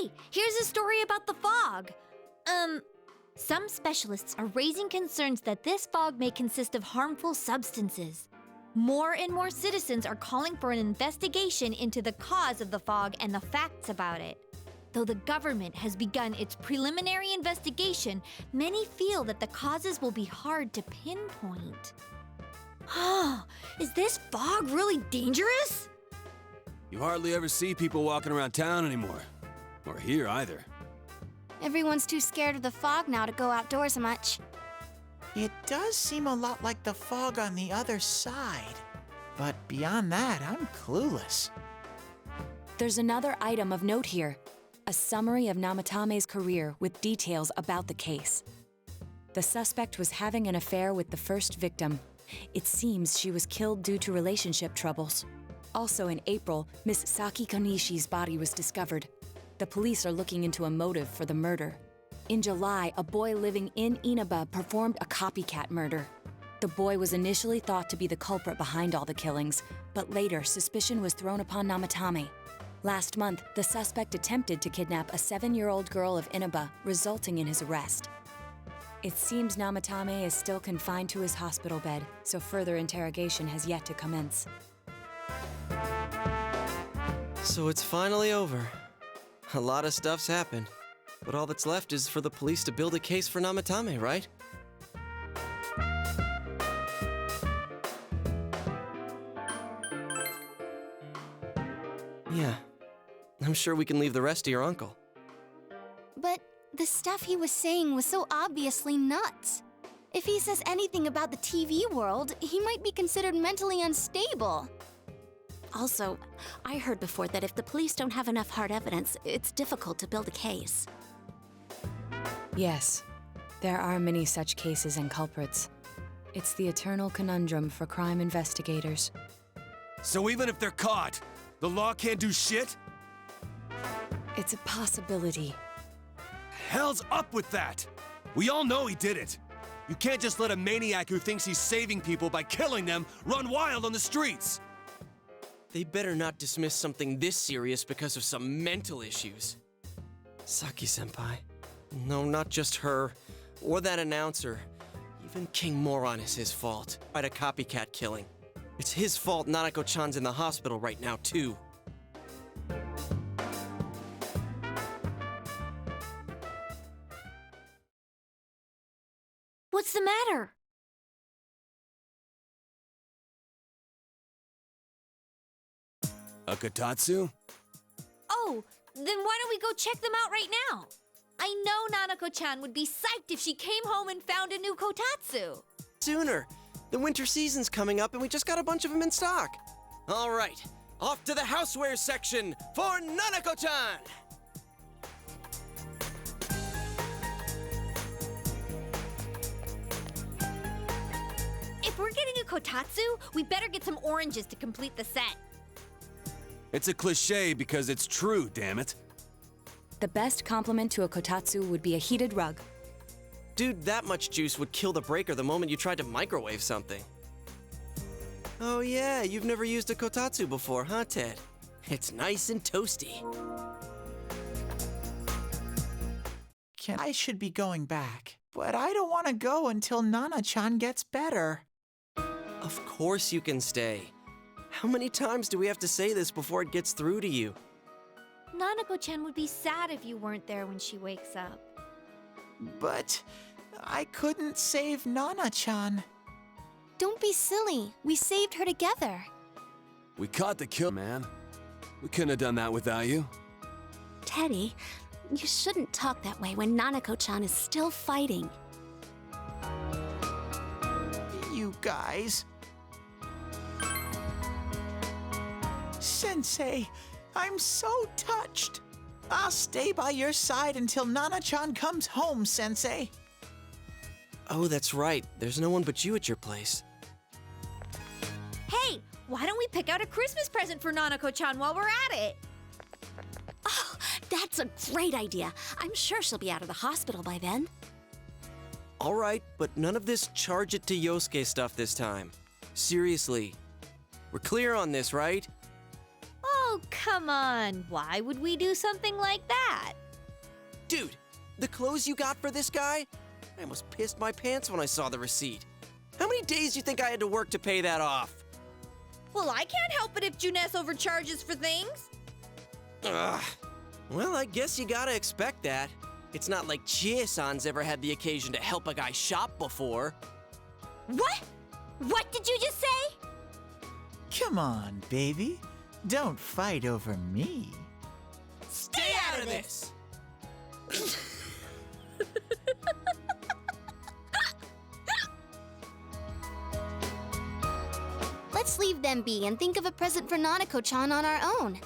Hey, here's a story about the fog. Some specialists are raising concerns that this fog may consist of harmful substances. More and more citizens are calling for an investigation into the cause of the fog and the facts about it. Though the government has begun its preliminary investigation, many feel that the causes will be hard to pinpoint. Is this fog really dangerous? You hardly ever see people walking around town anymore. Or here either. Everyone's too scared of the fog now to go outdoors much. It does seem a lot like the fog on the other side. But beyond that, I'm clueless. There's another item of note here. A summary of Namatame's career with details about the case. The suspect was having an affair with the first victim. It seems she was killed due to relationship troubles. Also in April, Miss Saki Konishi's body was discovered. The police are looking into a motive for the murder. In July, a boy living in Inaba performed a copycat murder. The boy was initially thought to be the culprit behind all the killings, but later suspicion was thrown upon Namatame. Last month, the suspect attempted to kidnap a 7-year-old girl of Inaba, resulting in his arrest. It seems Namatame is still confined to his hospital bed, so further interrogation has yet to commence. So it's finally over. A lot of stuff's happened, but all that's left is for the police to build a case for Namatame, right? Yeah, I'm sure we can leave the rest to your uncle. But the stuff he was saying was so obviously nuts. If he says anything about the TV world, he might be considered mentally unstable. Also, I heard before that if the police don't have enough hard evidence, it's difficult to build a case. Yes, there are many such cases and culprits. It's the eternal conundrum for crime investigators. So even if they're caught, the law can't do shit? It's a possibility. Hell's up with that! We all know he did it. You can't just let a maniac who thinks he's saving people by killing them run wild on the streets. They better not dismiss something this serious because of some mental issues. Saki-senpai. No, not just her. Or that announcer. Even King Moron is his fault. By a copycat killing. It's his fault Nanako-chan's in the hospital right now, too. What's the matter? A kotatsu? Oh, then why don't we go check them out right now? I know Nanako-chan would be psyched if she came home and found a new kotatsu. Sooner. The winter season's coming up and we just got a bunch of them in stock. All right, off to the housewares section for Nanako-chan! If we're getting a kotatsu, we better get some oranges to complete the set. It's a cliche because it's true, damn it. The best compliment to a kotatsu would be a heated rug. Dude, that much juice would kill the breaker the moment you tried to microwave something. Oh yeah, you've never used a kotatsu before, huh, Ted? It's nice and toasty. I should be going back, but I don't want to go until Nana-chan gets better. Of course you can stay. How many times do we have to say this before it gets through to you? Nanako-chan would be sad if you weren't there when she wakes up. But I couldn't save Nana-chan. Don't be silly. We saved her together. We caught the kill, man. We couldn't have done that without you. Teddy, you shouldn't talk that way when Nanako-chan is still fighting. You guys. Sensei, I'm so touched. I'll stay by your side until Nana-chan comes home, Sensei. Oh, that's right. There's no one but you at your place. Hey, why don't we pick out a Christmas present for Nanako-chan while we're at it? Oh, that's a great idea. I'm sure she'll be out of the hospital by then. All right, but none of this charge it to Yosuke stuff this time. Seriously. We're clear on this, right? Oh, come on, why would we do something like that? Dude, the clothes you got for this guy? I almost pissed my pants when I saw the receipt. How many days do you think I had to work to pay that off? Well, I can't help it if Juness overcharges for things. Ugh. Well, I guess you gotta expect that. It's not like Chie-san's ever had the occasion to help a guy shop before. What? What did you just say? Come on, baby. Don't fight over me. Stay out of this! Let's leave them be and think of a present for Nanako-chan on our own.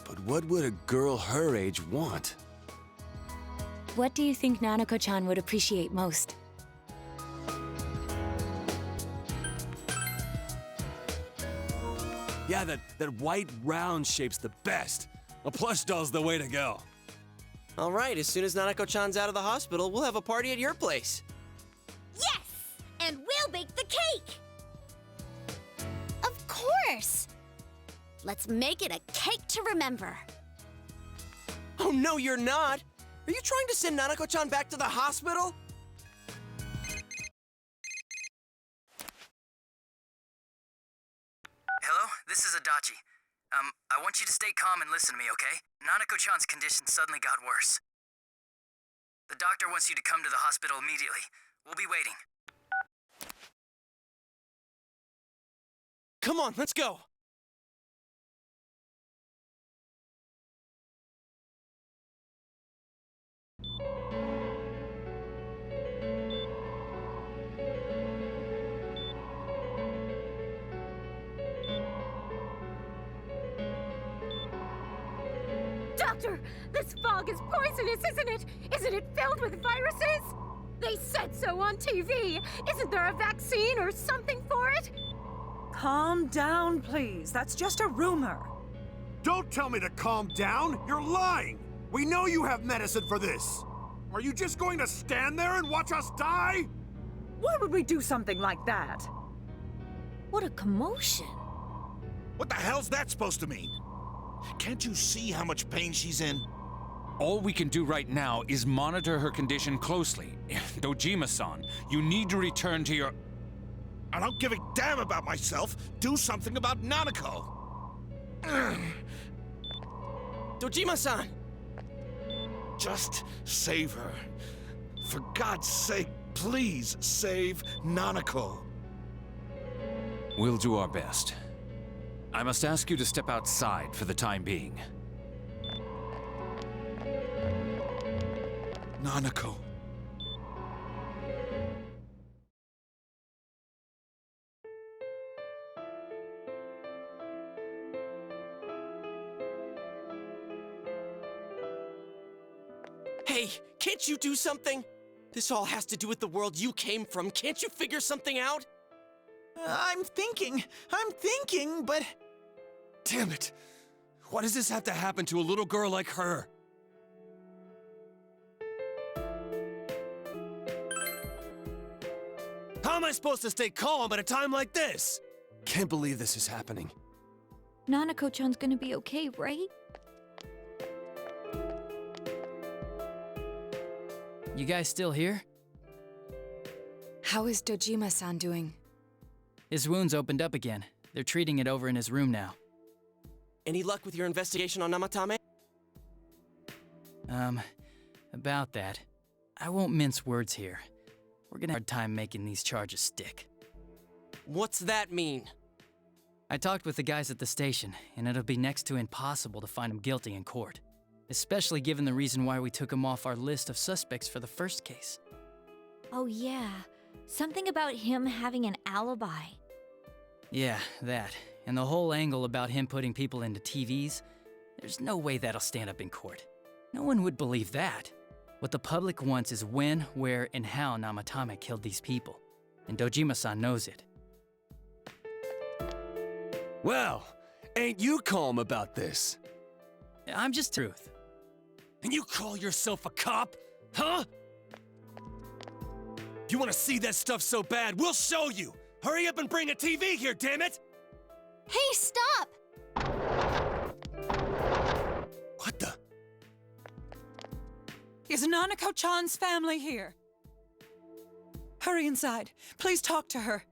But what would a girl her age want? What do you think Nanako-chan would appreciate most? Yeah, that white round shape's the best. A plush doll's the way to go. All right, as soon as Nanako-chan's out of the hospital, we'll have a party at your place. Yes! And we'll bake the cake! Of course! Let's make it a cake to remember. Oh, no, you're not! Are you trying to send Nanako-chan back to the hospital? Hello, this is Adachi. I want you to stay calm and listen to me, okay? Nanako-chan's condition suddenly got worse. The doctor wants you to come to the hospital immediately. We'll be waiting. Come on, let's go! Doctor, this fog is poisonous, isn't it? Isn't it filled with viruses? They said so on TV. Isn't there a vaccine or something for it? Calm down, please. That's just a rumor. Don't tell me to calm down! You're lying! We know you have medicine for this! Are you just going to stand there and watch us die? Why would we do something like that? What a commotion. What the hell's that supposed to mean? Can't you see how much pain she's in? All we can do right now is monitor her condition closely. Dojima-san, you need to return to your... I don't give a damn about myself. Do something about Nanako. Dojima-san! Just save her. For God's sake, please save Nanako. We'll do our best. I must ask you to step outside for the time being. Nanako. Hey, can't you do something? This all has to do with the world you came from. Can't you figure something out? I'm thinking, but... Damn it! Why does this have to happen to a little girl like her? How am I supposed to stay calm at a time like this? Can't believe this is happening. Nanako-chan's gonna be okay, right? You guys still here? How is Dojima-san doing? His wound's opened up again. They're treating it over in his room now. Any luck with your investigation on Namatame? About that. I won't mince words here. We're gonna have a hard time making these charges stick. What's that mean? I talked with the guys at the station, and it'll be next to impossible to find him guilty in court. Especially given the reason why we took him off our list of suspects for the first case. Oh yeah, something about him having an alibi. Yeah, that. And the whole angle about him putting people into TVs, there's no way that'll stand up in court. No one would believe that. What the public wants is when, where, and how Namatame killed these people. And Dojima-san knows it. Well, ain't you calm about this? I'm just truth. And you call yourself a cop? Huh? You want to see that stuff so bad, we'll show you! Hurry up and bring a TV here, damn it! Hey, stop! Is Nanako-chan's family here? Hurry inside. Please talk to her.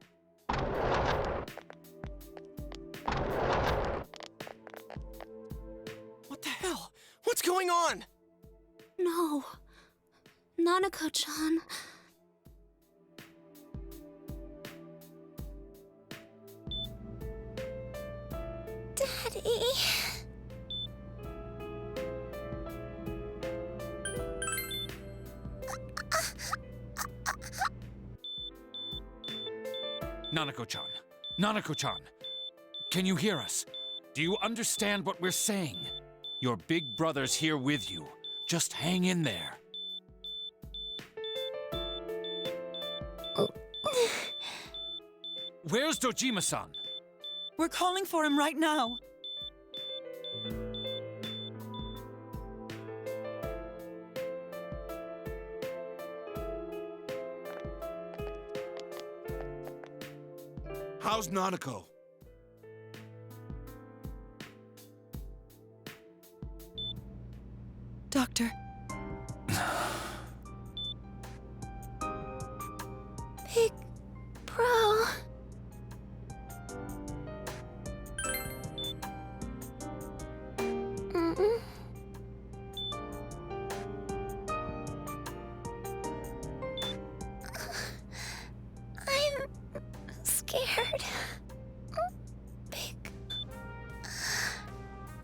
What the hell? What's going on? No. Nanako-chan. Daddy. Nanako-chan. Nanako-chan. Can you hear us? Do you understand what we're saying? Your big brother's here with you. Just hang in there. Where's Dojima-san? We're calling for him right now. How's Nanako? Doctor. Big bro. I'm scared. Big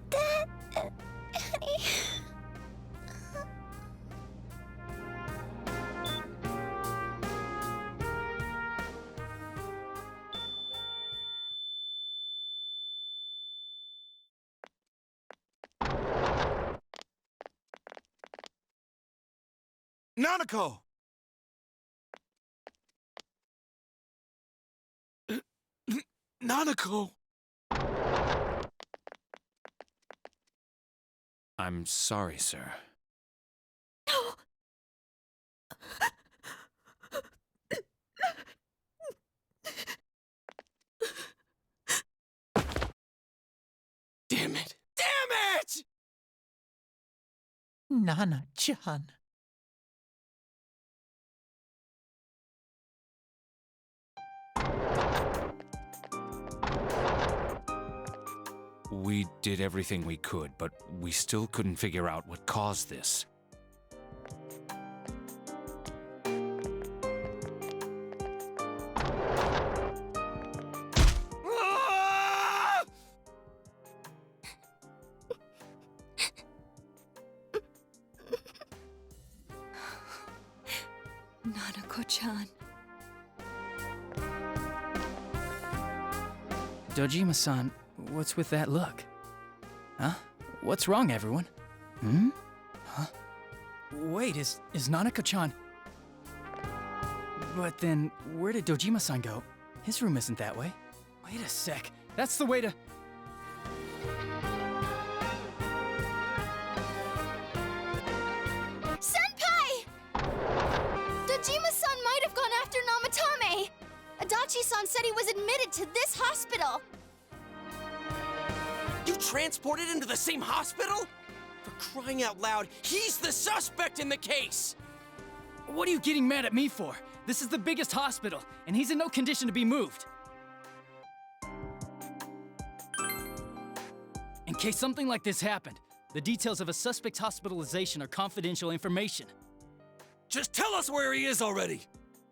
Daddy. Nanako! Nanako! I'm sorry, sir. No! Damn it! Damn it! Nana-chan. We did everything we could, but we still couldn't figure out what caused this. Nanako-chan. Dojima-san, what's with that look? Huh? What's wrong, everyone? Hmm? Huh? Wait, is Nanako-chan... But then, where did Dojima-san go? His room isn't that way. Wait a sec. That's the way to... Senpai! Dojima-san might have gone after Namatame! Adachi-san said he was admitted to this hospital! You transported him to the same hospital? For crying out loud, he's the suspect in the case! What are you getting mad at me for? This is the biggest hospital, and he's in no condition to be moved. In case something like this happened, the details of a suspect's hospitalization are confidential information. Just tell us where he is already!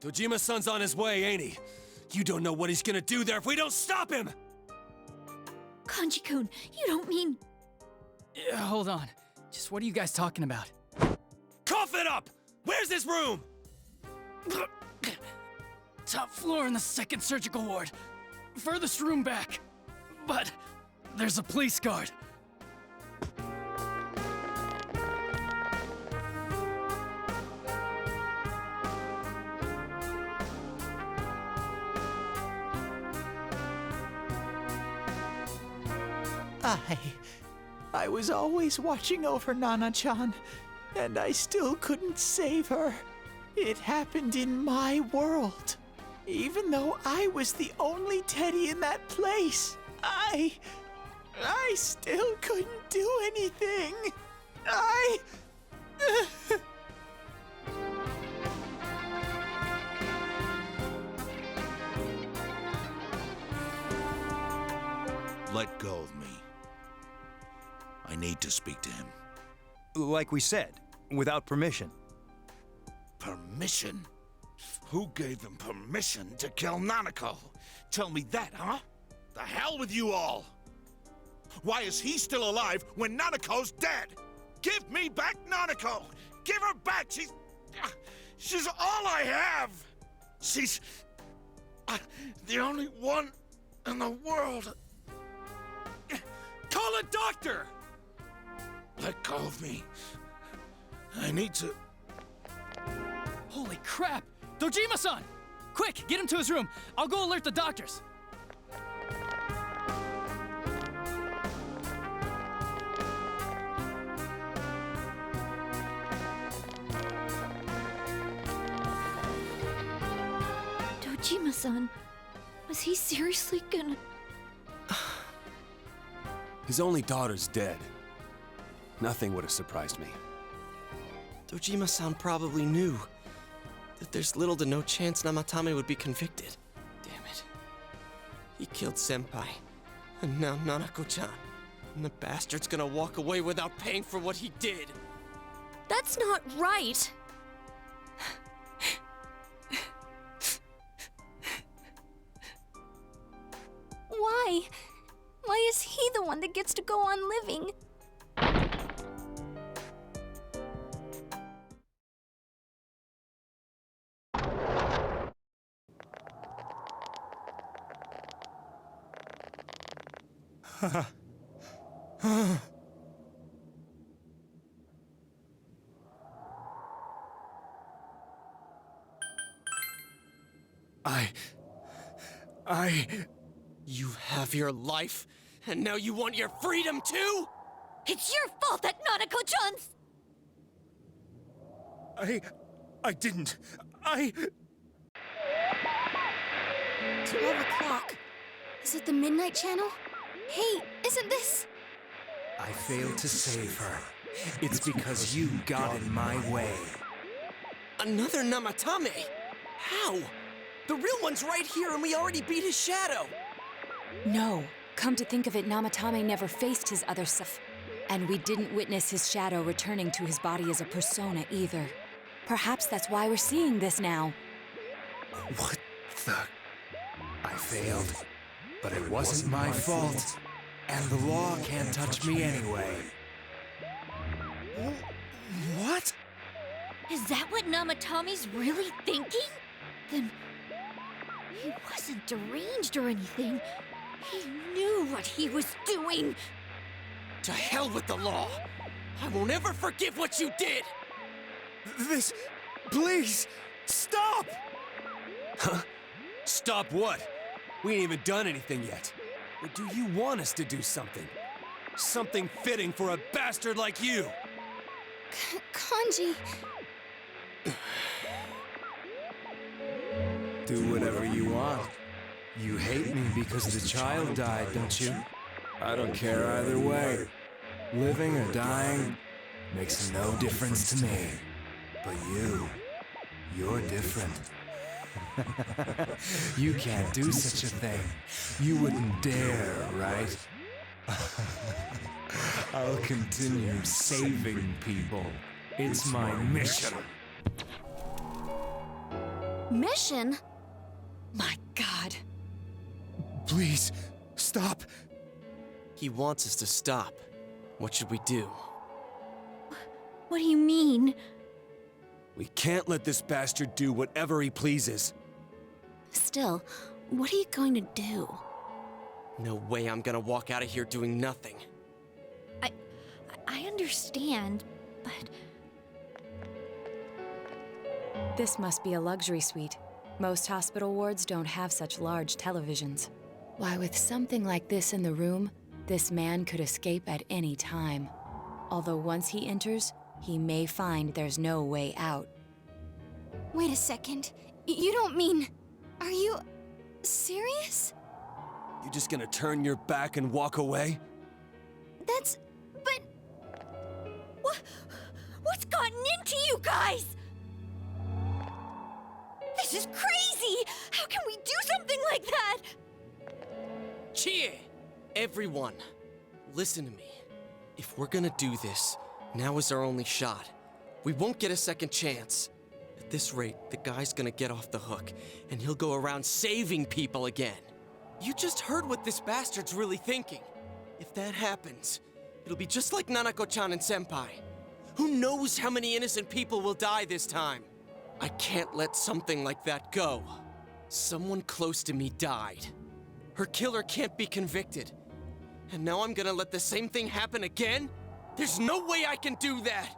Dojima-san's on his way, ain't he? You don't know what he's gonna do there if we don't stop him! Kanji-kun, you don't mean... Hold on. Just what are you guys talking about? Cough it up! Where's his room? Top floor in the second surgical ward. Furthest room back. But there's a police guard. I was always watching over Nana-chan, and I still couldn't save her. It happened in my world. Even though I was the only Teddy in that place, I still couldn't do anything. Let go of me. I need to speak to him. Like we said, without permission. Permission? Who gave them permission to kill Nanako? Tell me that, huh? The hell with you all! Why is he still alive when Nanako's dead? Give me back Nanako! Give her back! She's all I have! She's the only one in the world. Call a doctor! Let go of me. I need to... Holy crap! Dojima-san! Quick, get him to his room. I'll go alert the doctors. Dojima-san, was he seriously gonna... His only daughter's dead. Nothing would have surprised me. Dojima-san probably knew that there's little to no chance Namatame would be convicted. Damn it. He killed Senpai, and now Nanako-chan. And the bastard's gonna walk away without paying for what he did. That's not right. Why? Why is he the one that gets to go on living? You have your life, and now you want your freedom too? It's your fault that Nanako-chan's... I didn't. 12 o'clock. Is it the Midnight Channel? Hey, isn't this... I failed to save her. It's because you got in my way. Another Namatame? How? The real one's right here and we already beat his shadow! No. Come to think of it, Namatame never faced his other self. And we didn't witness his shadow returning to his body as a persona either. Perhaps that's why we're seeing this now. What the... I failed. But it wasn't my fault. And the law can't touch me anyway. What? Is that what Namatame's really thinking? Then... he wasn't deranged or anything. He knew what he was doing! To hell with the law! I won't ever forgive what you did! This... please! Stop! Huh? Stop what? We ain't even done anything yet. Or do you want us to do something? Something fitting for a bastard like you! Kanji... Do whatever you want. You hate me because the child died, don't you? I don't care either way. Living or dying makes no difference to me. But you're different. You can't do such a thing. You wouldn't dare, right? I'll continue saving people. It's my mission. Mission? My God. Please, stop! He wants us to stop. What should we do? What do you mean? We can't let this bastard do whatever he pleases. Still, what are you going to do? No way I'm gonna walk out of here doing nothing. I understand, but... This must be a luxury suite. Most hospital wards don't have such large televisions. Why, with something like this in the room, this man could escape at any time. Although once he enters, he may find there's no way out. Wait a second. You don't mean... Are you... serious? You just gonna turn your back and walk away? That's... but... What's gotten into you guys? This is crazy! How can we do something like that? Chie! everyone, listen to me. If we're gonna do this, now is our only shot. We won't get a second chance. At this rate, the guy's gonna get off the hook, and he'll go around saving people again. You just heard what this bastard's really thinking. If that happens, it'll be just like Nanako-chan and Senpai. Who knows how many innocent people will die this time? I can't let something like that go. Someone close to me died. Her killer can't be convicted. And now I'm gonna let the same thing happen again? There's no way I can do that!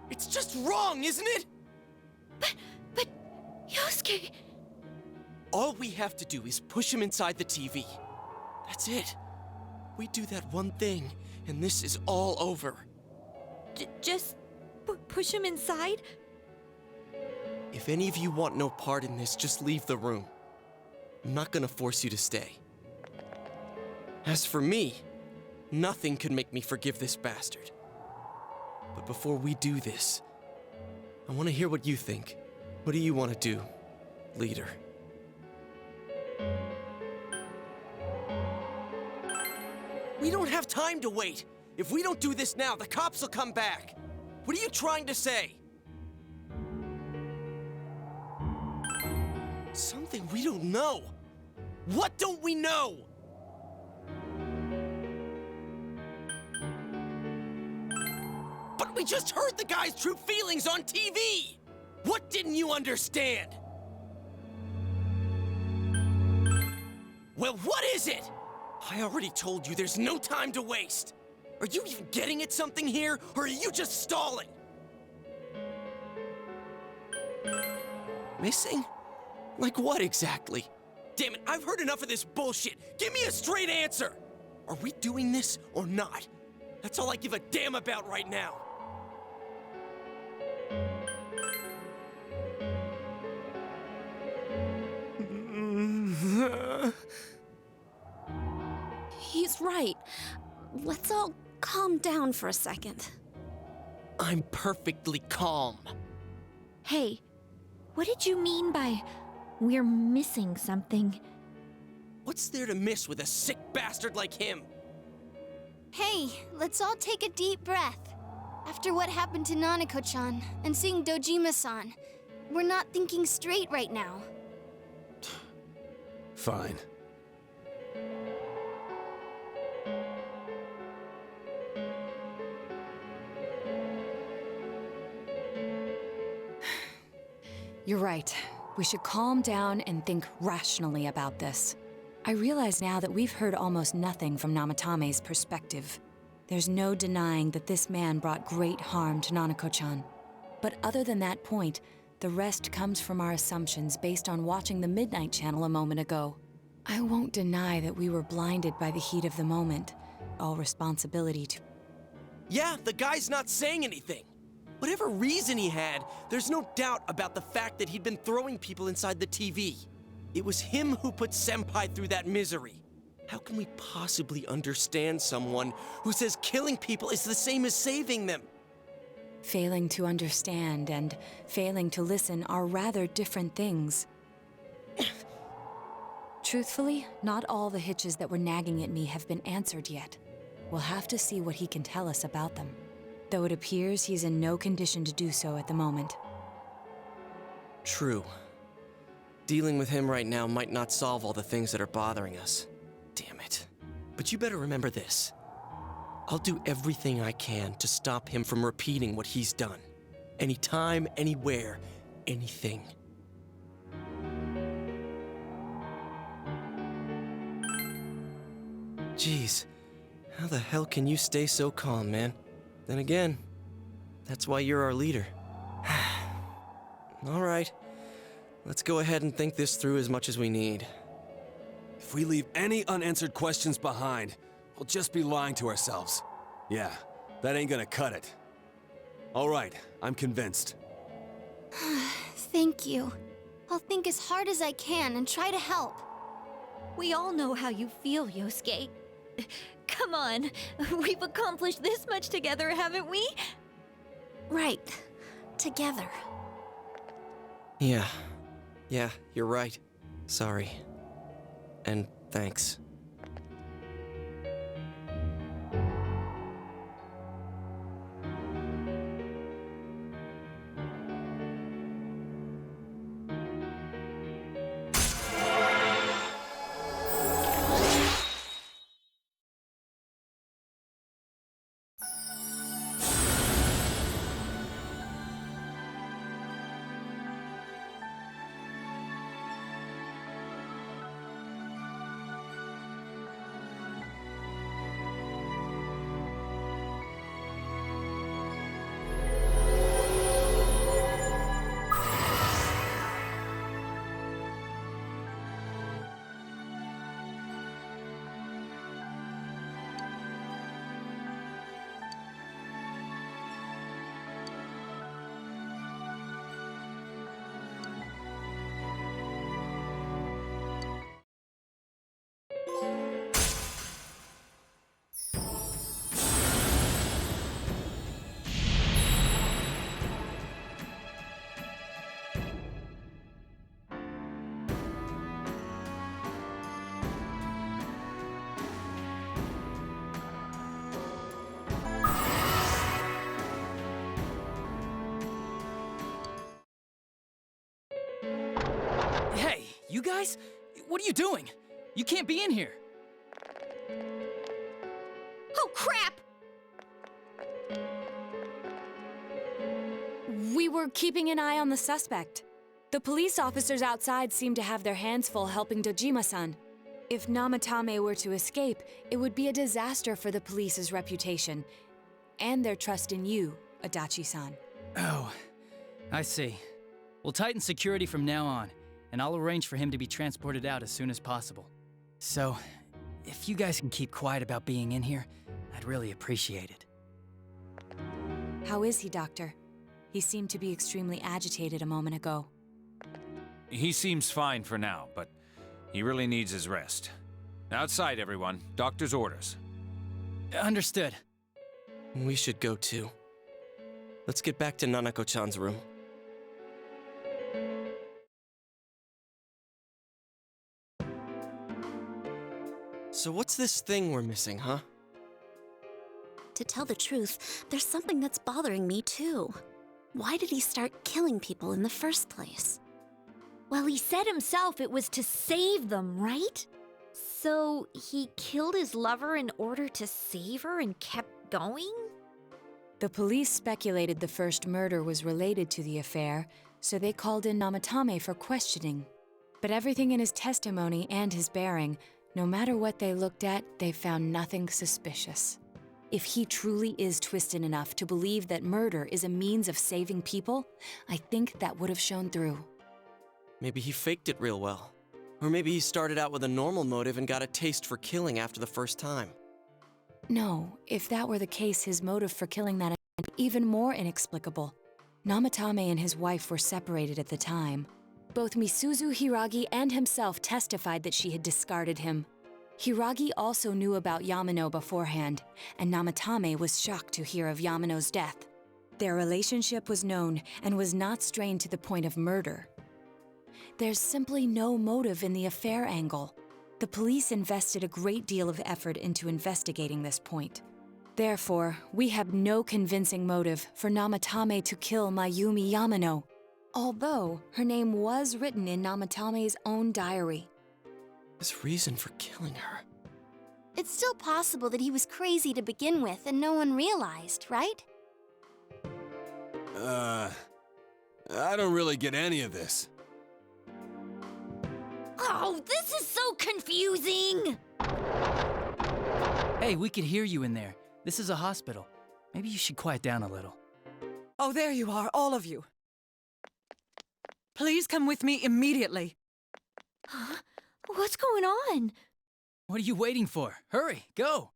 It's just wrong, isn't it? But, Yosuke... All we have to do is push him inside the TV. That's it. We do that one thing, and this is all over. Just push him inside? If any of you want no part in this, just leave the room. I'm not gonna force you to stay. As for me, nothing could make me forgive this bastard. But before we do this, I want to hear what you think. What do you want to do, leader? We don't have time to wait. If we don't do this now, the cops will come back. What are you trying to say? Something we don't know. What don't we know? But we just heard the guy's true feelings on TV! What didn't you understand? Well, what is it? I already told you there's no time to waste. Are you even getting at something here, or are you just stalling? Missing? Like what exactly? Damn it, I've heard enough of this bullshit. Give me a straight answer. Are we doing this or not? That's all I give a damn about right now. He's right. Let's all calm down for a second. I'm perfectly calm. Hey, what did you mean by we're missing something? What's there to miss with a sick bastard like him? Hey, let's all take a deep breath. After what happened to Nanako-chan and seeing Dojima-san, we're not thinking straight right now. Fine. You're right. We should calm down and think rationally about this. I realize now that we've heard almost nothing from Namatame's perspective. There's no denying that this man brought great harm to Nanako-chan. But other than that point, the rest comes from our assumptions based on watching the Midnight Channel a moment ago. I won't deny that we were blinded by the heat of the moment. All responsibility to... Yeah, the guy's not saying anything. Whatever reason he had, there's no doubt about the fact that he'd been throwing people inside the TV. It was him who put Senpai through that misery. How can we possibly understand someone who says killing people is the same as saving them? Failing to understand and failing to listen are rather different things. Truthfully, not all the hitches that were nagging at me have been answered yet. We'll have to see what he can tell us about them. Though it appears he's in no condition to do so at the moment. True. Dealing with him right now might not solve all the things that are bothering us. Damn it. But you better remember this. I'll do everything I can to stop him from repeating what he's done. Anytime, anywhere, anything. Jeez, how the hell can you stay so calm, man? Then again, that's why you're our leader. All right, let's go ahead and think this through as much as we need. If we leave any unanswered questions behind, we'll just be lying to ourselves. Yeah, that ain't gonna cut it. All right, I'm convinced. Thank you. I'll think as hard as I can and try to help. We all know how you feel, Yosuke. Come on, we've accomplished this much together, haven't we? Right. Together. Yeah, you're right. Sorry. And thanks. guys? What are you doing? You can't be in here. Oh, crap! We were keeping an eye on the suspect. The police officers outside seem to have their hands full helping Dojima-san. If Namatame were to escape, it would be a disaster for the police's reputation and their trust in you, Adachi-san. Oh, I see. We'll tighten security from now on, and I'll arrange for him to be transported out as soon as possible. So, if you guys can keep quiet about being in here, I'd really appreciate it. How is he, Doctor? He seemed to be extremely agitated a moment ago. He seems fine for now, but he really needs his rest. Outside, everyone. Doctor's orders. Understood. We should go too. Let's get back to Nanako-chan's room. So what's this thing we're missing, huh? To tell the truth, there's something that's bothering me too. Why did he start killing people in the first place? Well, he said himself it was to save them, right? So he killed his lover in order to save her and kept going? The police speculated the first murder was related to the affair, so they called in Namatame for questioning. But everything in his testimony and his bearing, no matter what they looked at, they found nothing suspicious. If he truly is twisted enough to believe that murder is a means of saving people, I think that would have shown through. Maybe he faked it real well. Or maybe he started out with a normal motive and got a taste for killing after the first time. No, if that were the case, his motive for killing that is even more inexplicable. Namatame and his wife were separated at the time. Both Misuzu Hiragi and himself testified that she had discarded him. Hiragi also knew about Yamano beforehand, and Namatame was shocked to hear of Yamano's death. Their relationship was known and was not strained to the point of murder. There's simply no motive in the affair angle. The police invested a great deal of effort into investigating this point. Therefore, we have no convincing motive for Namatame to kill Mayumi Yamano, although her name was written in Namatame's own diary. His reason for killing her. It's still possible that he was crazy to begin with and no one realized, right? I don't really get any of this. Oh, this is so confusing! Hey, we could hear you in there. This is a hospital. Maybe you should quiet down a little. Oh, there you are, all of you. Please come with me immediately. Huh? What's going on? What are you waiting for? Hurry, go!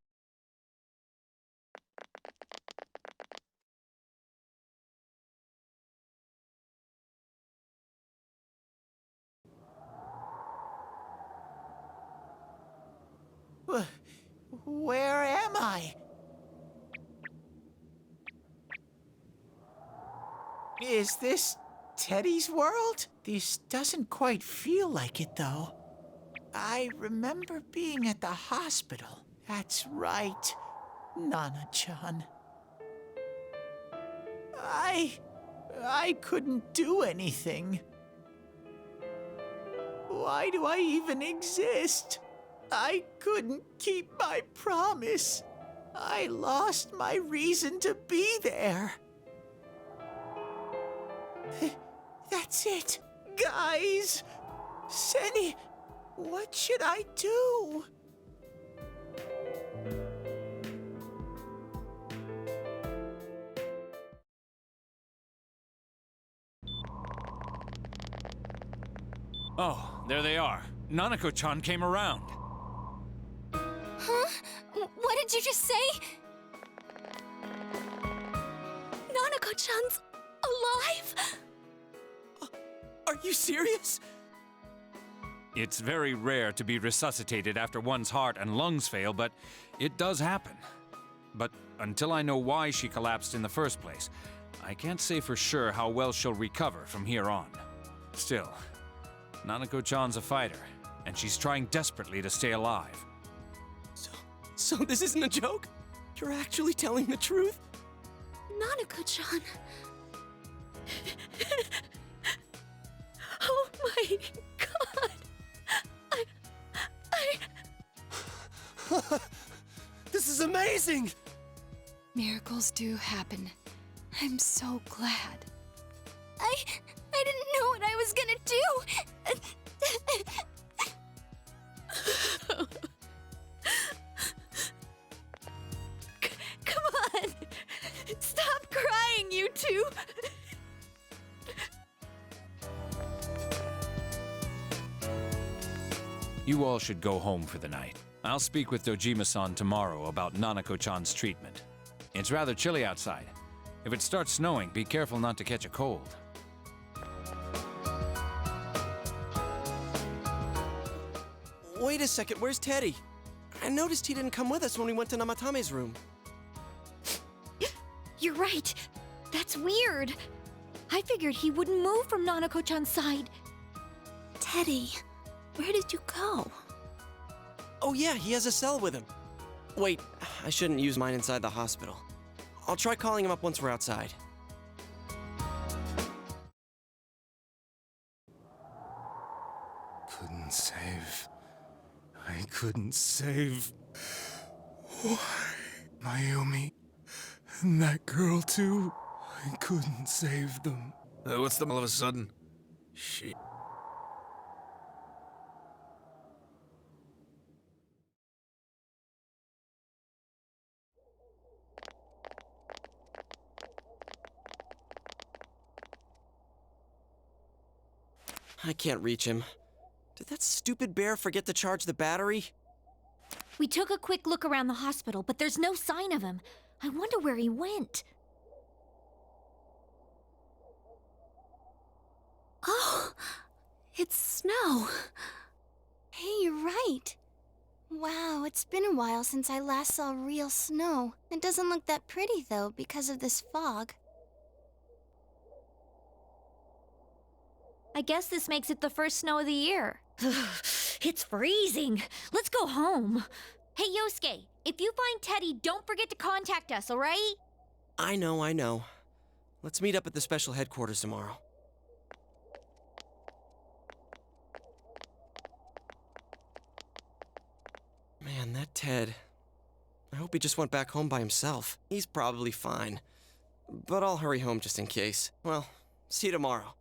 Where am I? Is this Teddy's world? This doesn't quite feel like it, though. I remember being at the hospital. That's right, Nana-chan. I couldn't do anything. Why do I even exist? I couldn't keep my promise. I lost my reason to be there. That's it, guys. Senny, what should I do? Oh, there they are. Nanako-chan came around. Huh? What did you just say? Nanako-chan's alive? Are you serious? It's very rare to be resuscitated after one's heart and lungs fail, but it does happen. But until I know why she collapsed in the first place, I can't say for sure how well she'll recover from here on. Still, Nanako-chan's a fighter, and she's trying desperately to stay alive. So this isn't a joke? You're actually telling the truth? Nanako-chan. Oh my god. This is amazing! Miracles do happen. I'm so glad. I didn't know what I was gonna do. Come on! Stop crying, you two! You all should go home for the night. I'll speak with Dojima-san tomorrow about Nanako-chan's treatment. It's rather chilly outside. If it starts snowing, be careful not to catch a cold. Wait a second, where's Teddy? I noticed he didn't come with us when we went to Namatame's room. You're right. That's weird. I figured he wouldn't move from Nanako-chan's side. Teddy, where did you go? Oh yeah, he has a cell with him. Wait, I shouldn't use mine inside the hospital. I'll try calling him up once we're outside. Couldn't save. I couldn't save. Why? Mayumi. And that girl too. I couldn't save them. What's the all of a sudden? Shit. I can't reach him. Did that stupid bear forget to charge the battery? We took a quick look around the hospital, but there's no sign of him. I wonder where he went. Oh, it's snow. Hey, you're right. Wow, it's been a while since I last saw real snow. It doesn't look that pretty, though, because of this fog. I guess this makes it the first snow of the year. It's freezing. Let's go home. Hey, Yosuke, if you find Teddy, don't forget to contact us, all right? I know. Let's meet up at the special headquarters tomorrow. Man, that Ted. I hope he just went back home by himself. He's probably fine. But I'll hurry home just in case. Well, see you tomorrow.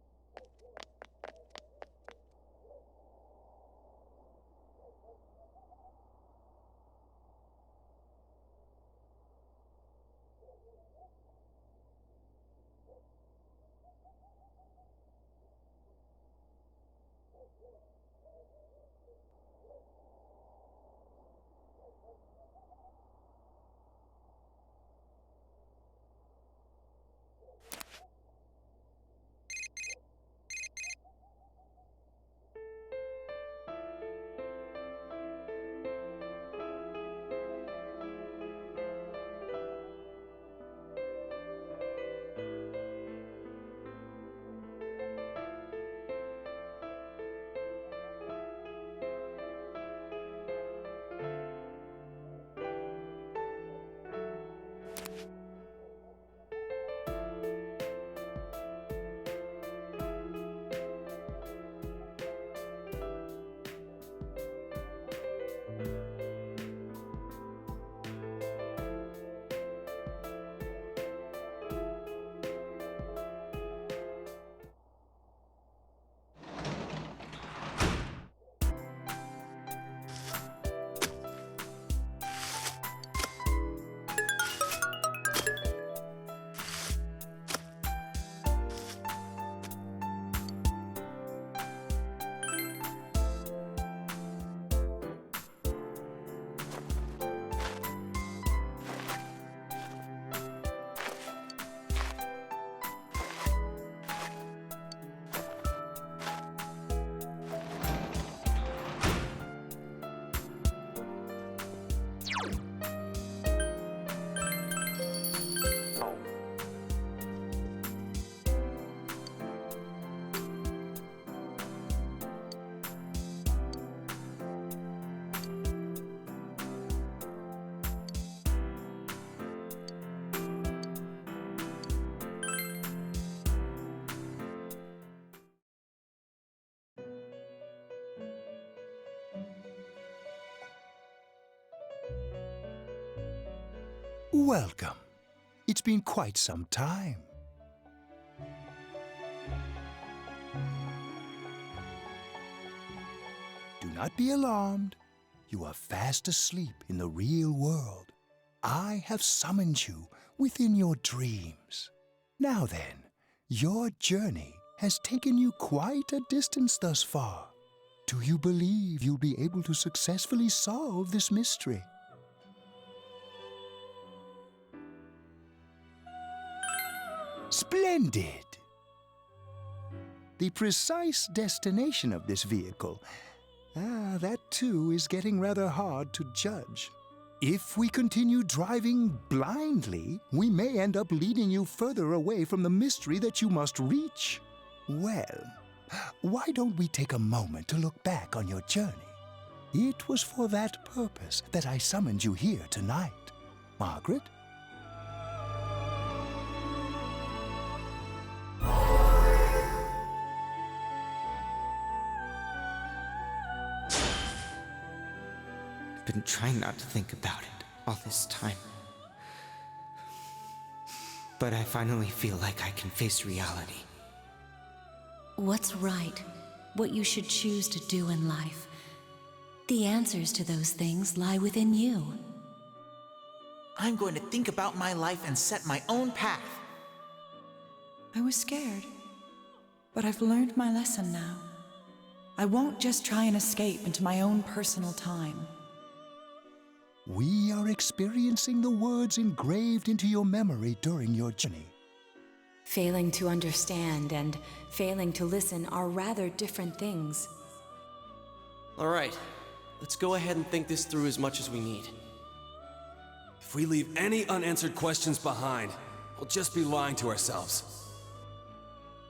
Welcome. It's been quite some time. Do not be alarmed. You are fast asleep in the real world. I have summoned you within your dreams. Now then, your journey has taken you quite a distance thus far. Do you believe you'll be able to successfully solve this mystery? Splendid! The precise destination of this vehicle, that too is getting rather hard to judge. If we continue driving blindly, we may end up leading you further away from the mystery that you must reach. Well, why don't we take a moment to look back on your journey? It was for that purpose that I summoned you here tonight. Margaret? I've been trying not to think about it all this time. But I finally feel like I can face reality. What's right? What you should choose to do in life? The answers to those things lie within you. I'm going to think about my life and set my own path. I was scared, but I've learned my lesson now. I won't just try and escape into my own personal time. We are experiencing the words engraved into your memory during your journey. Failing to understand and failing to listen are rather different things. All right, let's go ahead and think this through as much as we need. If we leave any unanswered questions behind, we'll just be lying to ourselves.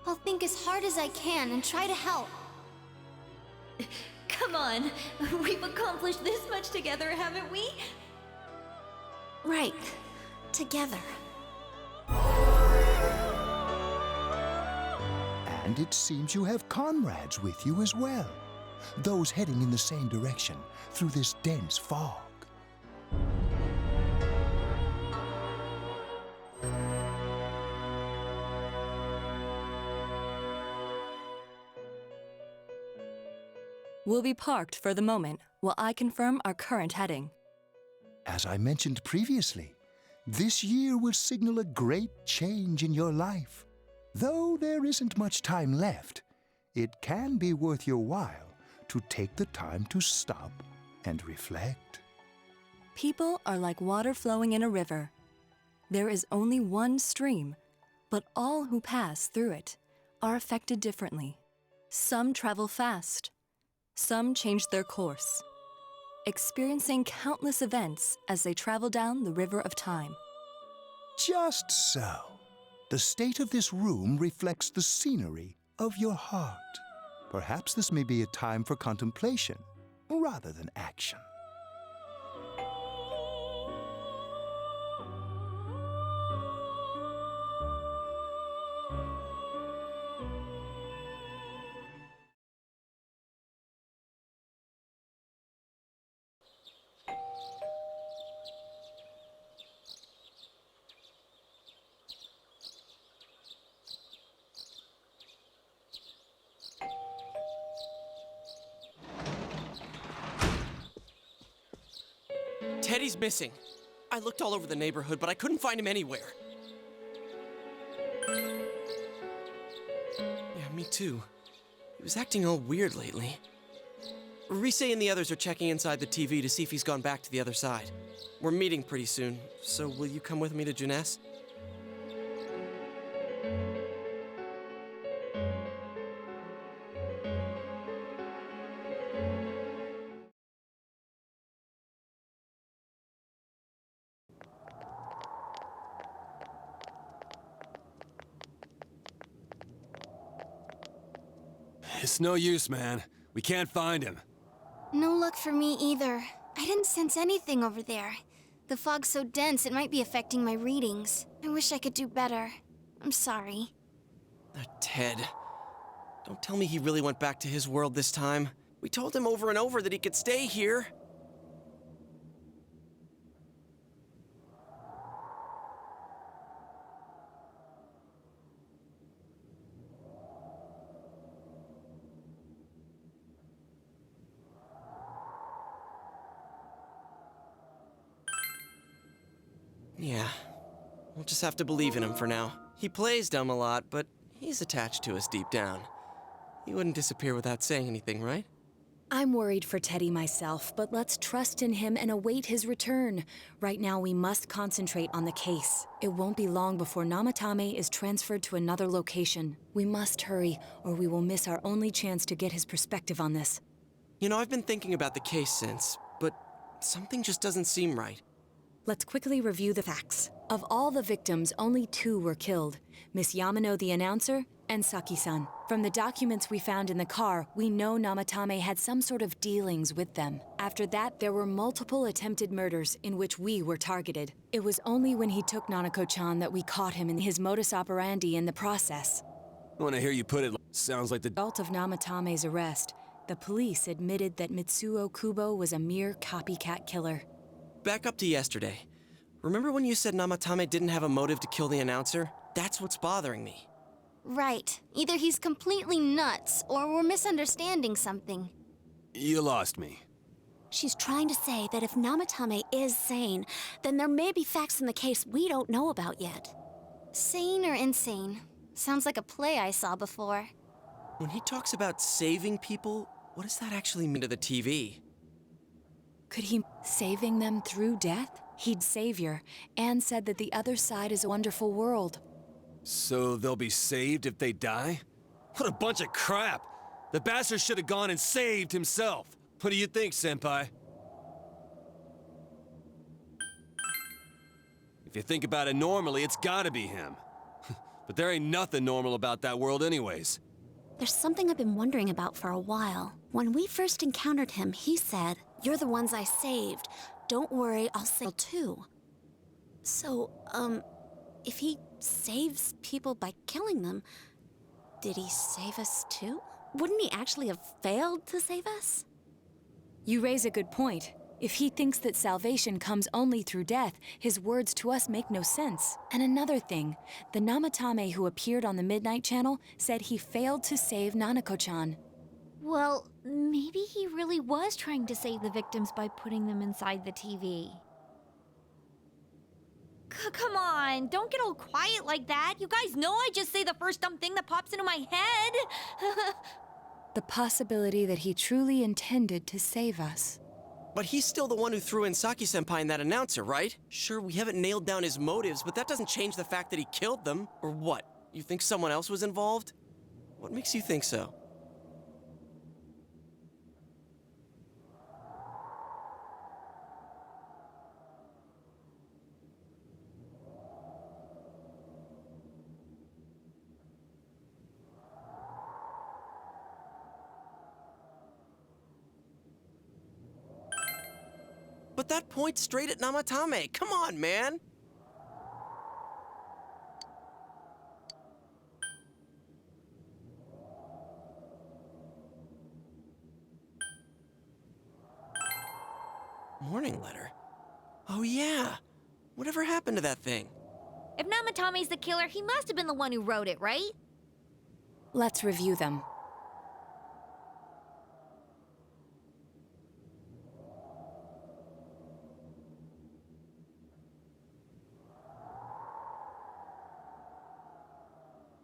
I'll think as hard as I can and try to help. Come on, we've accomplished this much together, haven't we? Right. Together. And it seems you have comrades with you as well. Those heading in the same direction through this dense fog. We'll be parked for the moment while I confirm our current heading. As I mentioned previously, this year will signal a great change in your life. Though there isn't much time left, it can be worth your while to take the time to stop and reflect. People are like water flowing in a river. There is only one stream, but all who pass through it are affected differently. Some travel fast. Some change their course, experiencing countless events as they travel down the river of time. Just so. The state of this room reflects the scenery of your heart. Perhaps this may be a time for contemplation rather than action. Teddy's missing. I looked all over the neighborhood, but I couldn't find him anywhere. Yeah, me too. He was acting all weird lately. Rise and the others are checking inside the TV to see if he's gone back to the other side. We're meeting pretty soon, so will you come with me to Jeunesse? It's no use, man. We can't find him. No luck for me either. I didn't sense anything over there. The fog's so dense it might be affecting my readings. I wish I could do better. I'm sorry. Ted. Don't tell me he really went back to his world this time. We told him over and over that he could stay here. Yeah, we'll just have to believe in him for now. He plays dumb a lot, but he's attached to us deep down. He wouldn't disappear without saying anything, right? I'm worried for Teddy myself, but let's trust in him and await his return. Right now, we must concentrate on the case. It won't be long before Namatame is transferred to another location. We must hurry, or we will miss our only chance to get his perspective on this. You know, I've been thinking about the case since, but something just doesn't seem right. Let's quickly review the facts. Of all the victims, only 2 were killed. Miss Yamano the announcer, and Saki-san. From the documents we found in the car, we know Namatame had some sort of dealings with them. After that, there were multiple attempted murders in which we were targeted. It was only when he took Nanako-chan that we caught him in his modus operandi in the process. I want to hear you put it. Sounds like the result of Namatame's arrest, the police admitted that Mitsuo Kubo was a mere copycat killer. Back up to yesterday. Remember when you said Namatame didn't have a motive to kill the announcer? That's what's bothering me. Right. Either he's completely nuts, or we're misunderstanding something. You lost me. She's trying to say that if Namatame is sane, then there may be facts in the case we don't know about yet. Sane or insane? Sounds like a play I saw before. When he talks about saving people, what does that actually mean to the TV? Could he saving them through death? He'd savior, and said that the other side is a wonderful world. So they'll be saved if they die? What a bunch of crap! The bastard should have gone and saved himself. What do you think, Senpai? If you think about it normally, it's gotta be him. But there ain't nothing normal about that world anyways. There's something I've been wondering about for a while. When we first encountered him, he said, "You're the ones I saved. Don't worry, I'll save too." So, if he saves people by killing them, did he save us too? Wouldn't he actually have failed to save us? You raise a good point. If he thinks that salvation comes only through death, his words to us make no sense. And another thing, the Namatame who appeared on the Midnight Channel said he failed to save Nanako-chan. Well, maybe he really was trying to save the victims by putting them inside the TV. Come on, don't get all quiet like that. You guys know I just say the first dumb thing that pops into my head. The possibility that he truly intended to save us. But he's still the one who threw in Saki-senpai and that announcer, right? Sure, we haven't nailed down his motives, but that doesn't change the fact that he killed them. Or what? You think someone else was involved? What makes you think so? But that points straight at Namatame. Come on, man! Morning letter? Oh yeah! Whatever happened to that thing? If Namatame's the killer, he must have been the one who wrote it, right? Let's review them.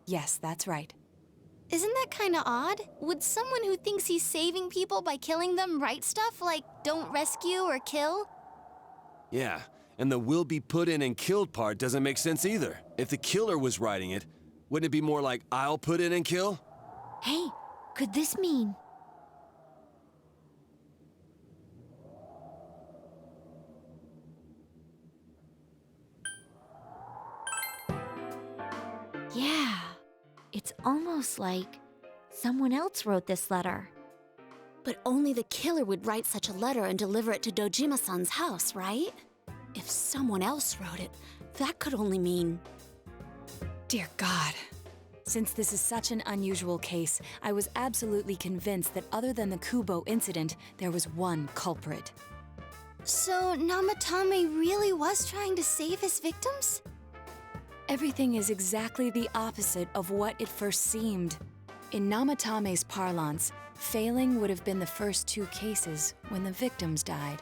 Yes, that's right. Isn't that kinda odd? Would someone who thinks he's saving people by killing them write stuff like, "Don't rescue or kill"? Yeah, and the "will be put in and killed" part doesn't make sense either. If the killer was writing it, wouldn't it be more like, "I'll put in and kill"? Hey, could this mean... Yeah, it's almost like someone else wrote this letter. But only the killer would write such a letter and deliver it to Dojima-san's house, right? If someone else wrote it, that could only mean... Dear God. Since this is such an unusual case, I was absolutely convinced that other than the Kubo incident, there was one culprit. So Namatame really was trying to save his victims? Everything is exactly the opposite of what it first seemed. In Namatame's parlance, failing would have been the first 2 cases when the victims died.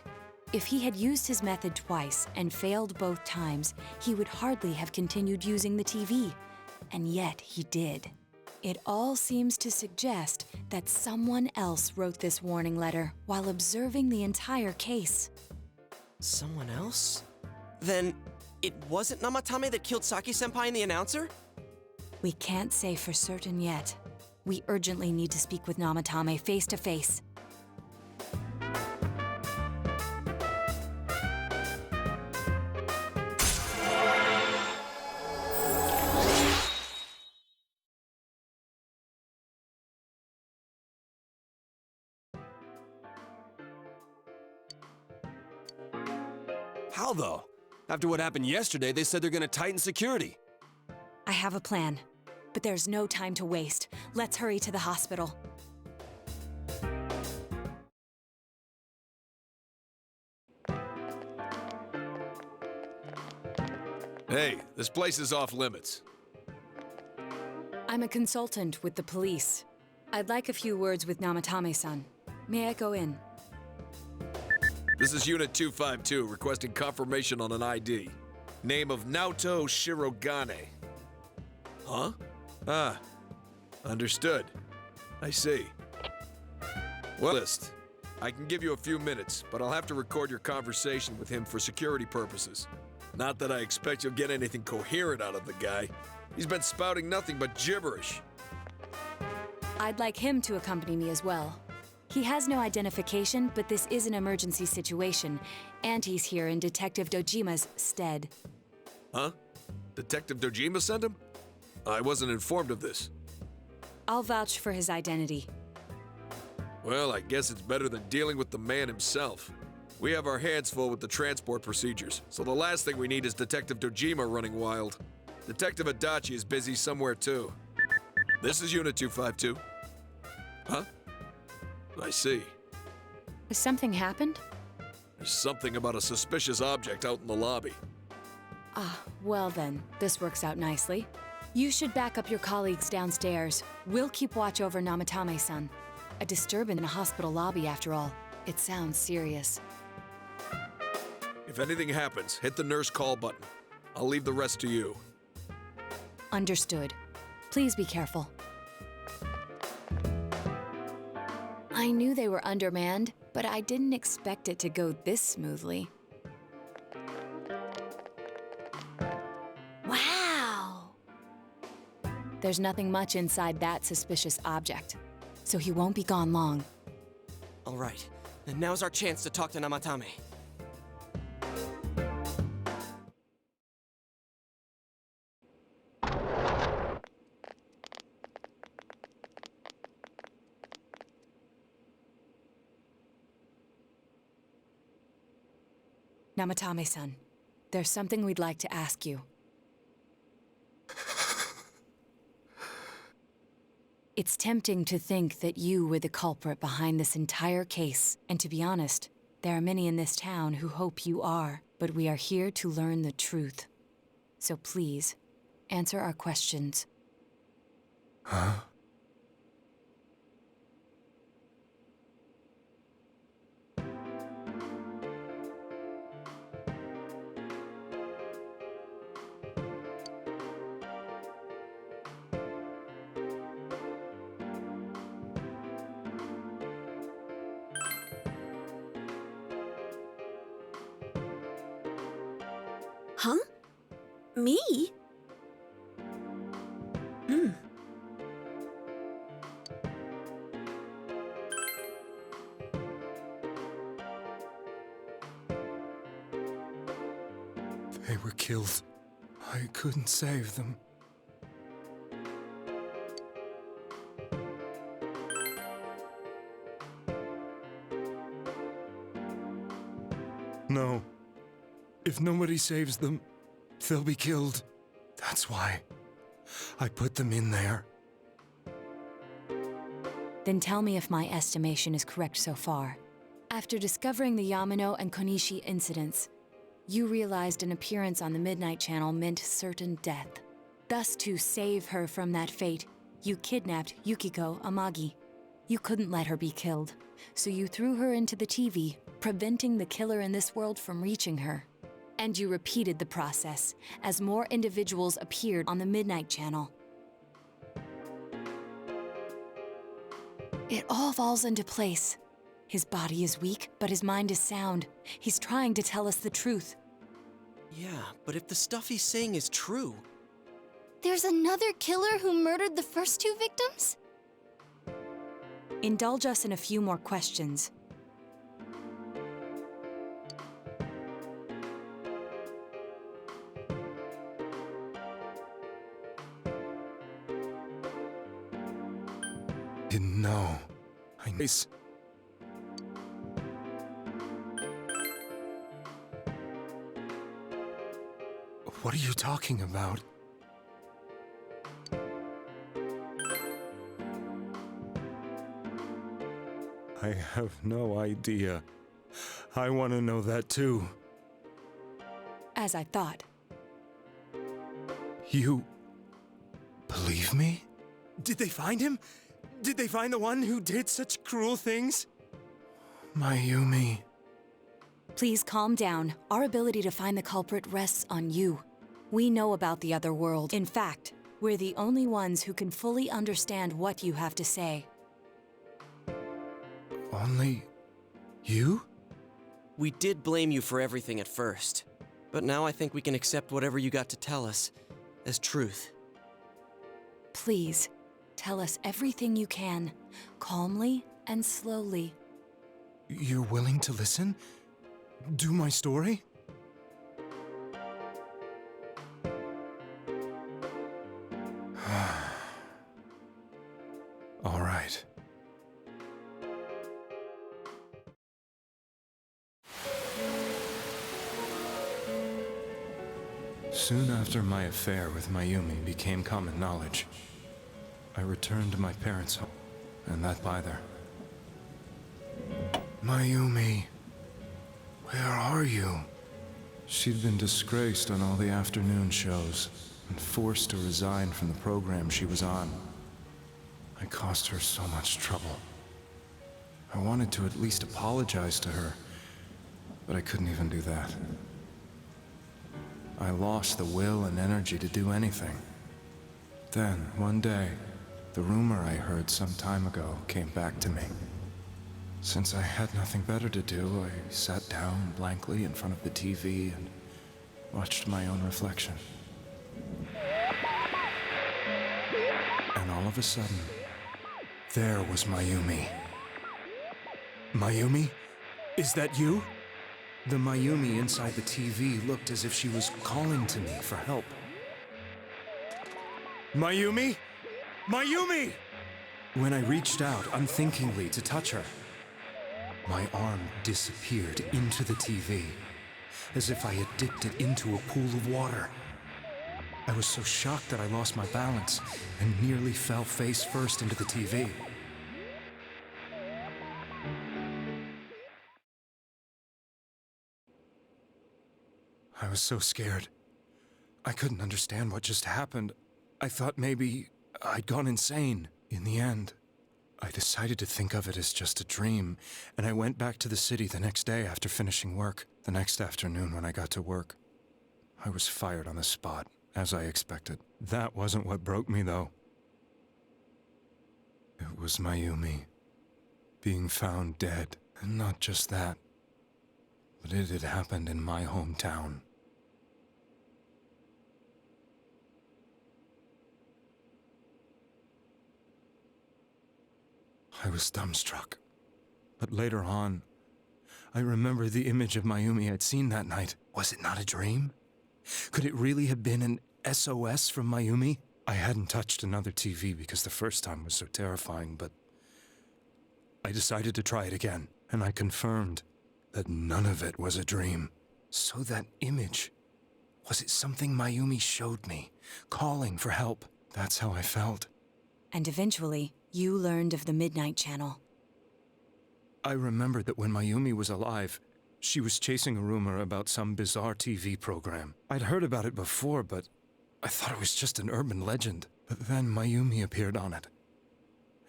If he had used his method twice and failed both times, he would hardly have continued using the TV. And yet he did. It all seems to suggest that someone else wrote this warning letter while observing the entire case. Someone else? Then it wasn't Namatame that killed Saki-senpai and the announcer? We can't say for certain yet. We urgently need to speak with Namatame face to face. How though? After what happened yesterday, they said they're gonna tighten security. I have a plan, but there's no time to waste. Let's hurry to the hospital. Hey, this place is off limits. I'm a consultant with the police. I'd like a few words with Namatame-san. May I go in? This is Unit 252, requesting confirmation on an ID. Name of Naoto Shirogane. Huh? Ah, understood. I see. Well, list. I can give you a few minutes, but I'll have to record your conversation with him for security purposes. Not that I expect you'll get anything coherent out of the guy. He's been spouting nothing but gibberish. I'd like him to accompany me as well. He has no identification, but this is an emergency situation, and he's here in Detective Dojima's stead. Huh? Detective Dojima sent him? I wasn't informed of this. I'll vouch for his identity. Well, I guess it's better than dealing with the man himself. We have our hands full with the transport procedures, so the last thing we need is Detective Dojima running wild. Detective Adachi is busy somewhere too. This is Unit 252. Huh? I see. Has something happened? There's something about a suspicious object out in the lobby. Ah, well then, this works out nicely. You should back up your colleagues downstairs. We'll keep watch over Namatame-san. A disturbance in a hospital lobby, after all. It sounds serious. If anything happens, hit the nurse call button. I'll leave the rest to you. Understood. Please be careful. I knew they were undermanned, but I didn't expect it to go this smoothly. Wow! There's nothing much inside that suspicious object, so he won't be gone long. All right, then now's our chance to talk to Namatame. Namatame-san, there's something we'd like to ask you. It's tempting to think that you were the culprit behind this entire case, and to be honest, there are many in this town who hope you are, but we are here to learn the truth. So please, answer our questions. Huh? Huh? Me? They were killed. I couldn't save them. No. If nobody saves them, they'll be killed. That's why I put them in there. Then tell me if my estimation is correct so far. After discovering the Yamano and Konishi incidents, you realized an appearance on the Midnight Channel meant certain death. Thus, to save her from that fate, you kidnapped Yukiko Amagi. You couldn't let her be killed. So you threw her into the TV, preventing the killer in this world from reaching her. And you repeated the process as more individuals appeared on the Midnight Channel. It all falls into place. His body is weak, but his mind is sound. He's trying to tell us the truth. Yeah, but if the stuff he's saying is true... There's another killer who murdered the first two victims? Indulge us in a few more questions. Didn't know. What are you talking about? I have no idea. I want to know that too. As I thought. You believe me? Did they find him? Did they find the one who did such cruel things? Mayumi. Please calm down. Our ability to find the culprit rests on you. We know about the other world. In fact, we're the only ones who can fully understand what you have to say. Only you? We did blame you for everything at first, but now I think we can accept whatever you got to tell us as truth. Please, tell us everything you can, calmly and slowly. You're willing to listen? Do my story? All right. Soon after my affair with Mayumi became common knowledge, I returned to my parents' home, and that by there. Mayumi, where are you? She'd been disgraced on all the afternoon shows and forced to resign from the program she was on. I caused her so much trouble. I wanted to at least apologize to her, but I couldn't even do that. I lost the will and energy to do anything. Then, one day, the rumor I heard some time ago came back to me. Since I had nothing better to do, I sat down blankly in front of the TV and watched my own reflection. And all of a sudden, there was Mayumi. Mayumi? Is that you? The Mayumi inside the TV looked as if she was calling to me for help. Mayumi? Mayumi! When I reached out unthinkingly to touch her, my arm disappeared into the TV, as if I had dipped it into a pool of water. I was so shocked that I lost my balance and nearly fell face first into the TV. I was so scared. I couldn't understand what just happened. I thought maybe I'd gone insane. In the end, I decided to think of it as just a dream, and I went back to the city the next day after finishing work. The next afternoon when I got to work, I was fired on the spot, as I expected. That wasn't what broke me, though. It was Mayumi being found dead. And not just that, but it had happened in my hometown. I was dumbstruck. But later on, I remembered the image of Mayumi I'd seen that night. Was it not a dream? Could it really have been an SOS from Mayumi? I hadn't touched another TV because the first time was so terrifying, but I decided to try it again, and I confirmed that none of it was a dream. So that image, was it something Mayumi showed me, calling for help? That's how I felt. And eventually, you learned of the Midnight Channel. I remembered that when Mayumi was alive, she was chasing a rumor about some bizarre TV program. I'd heard about it before, but I thought it was just an urban legend. But then Mayumi appeared on it,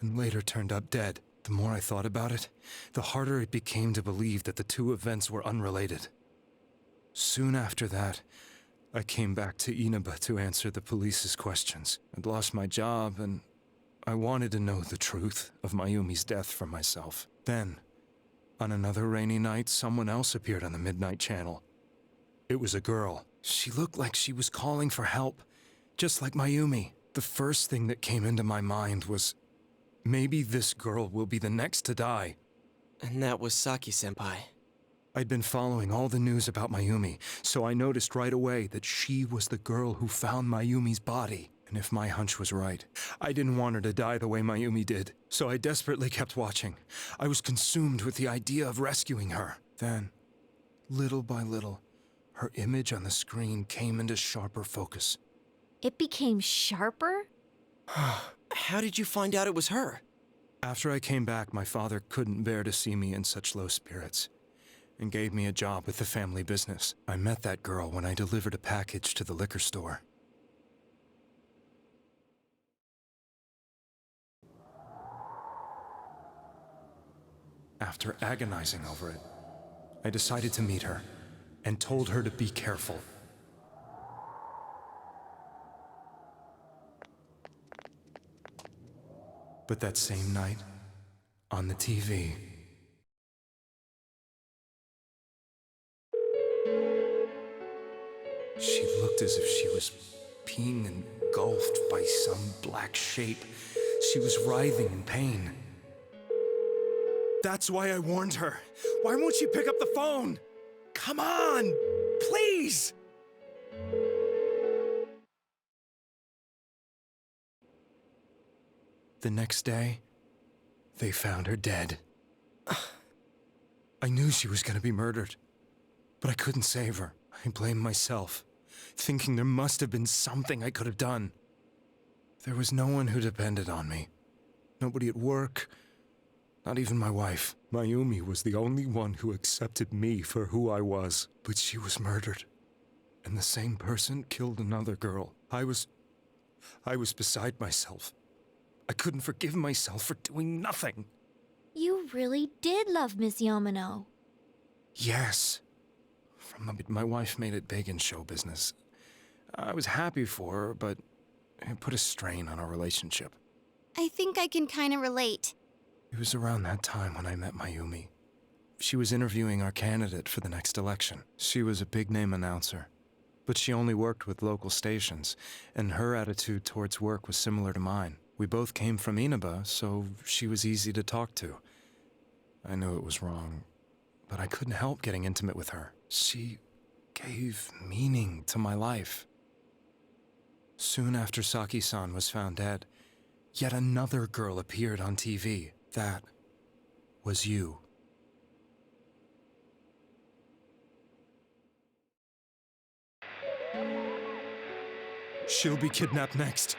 and later turned up dead. The more I thought about it, the harder it became to believe that the two events were unrelated. Soon after that, I came back to Inaba to answer the police's questions. I'd lost my job, and I wanted to know the truth of Mayumi's death for myself. Then, on another rainy night, someone else appeared on the Midnight Channel. It was a girl. She looked like she was calling for help, just like Mayumi. The first thing that came into my mind was, maybe this girl will be the next to die. And that was Saki-senpai. I'd been following all the news about Mayumi, so I noticed right away that she was the girl who found Mayumi's body. And if my hunch was right, I didn't want her to die the way Mayumi did, so I desperately kept watching. I was consumed with the idea of rescuing her. Then, little by little, her image on the screen came into sharper focus. It became sharper? How did you find out it was her? After I came back, my father couldn't bear to see me in such low spirits, and gave me a job with the family business. I met that girl when I delivered a package to the liquor store. After agonizing over it, I decided to meet her, and told her to be careful. But that same night, on the TV, she looked as if she was being engulfed by some black shape. She was writhing in pain. That's why I warned her. Why won't she pick up the phone? Come on, please! The next day, they found her dead. I knew she was gonna be murdered, but I couldn't save her. I blamed myself, thinking there must have been something I could have done. There was no one who depended on me. Nobody at work, not even my wife. Mayumi was the only one who accepted me for who I was. But she was murdered, and the same person killed another girl. I was beside myself. I couldn't forgive myself for doing nothing. You really did love Miss Yamano. Yes. From the bit my wife made it big in show business. I was happy for her, but it put a strain on our relationship. I think I can kind of relate. It was around that time when I met Mayumi. She was interviewing our candidate for the next election. She was a big-name announcer, but she only worked with local stations, and her attitude towards work was similar to mine. We both came from Inaba, so she was easy to talk to. I knew it was wrong, but I couldn't help getting intimate with her. She gave meaning to my life. Soon after Saki-san was found dead, yet another girl appeared on TV. That was you. She'll be kidnapped next,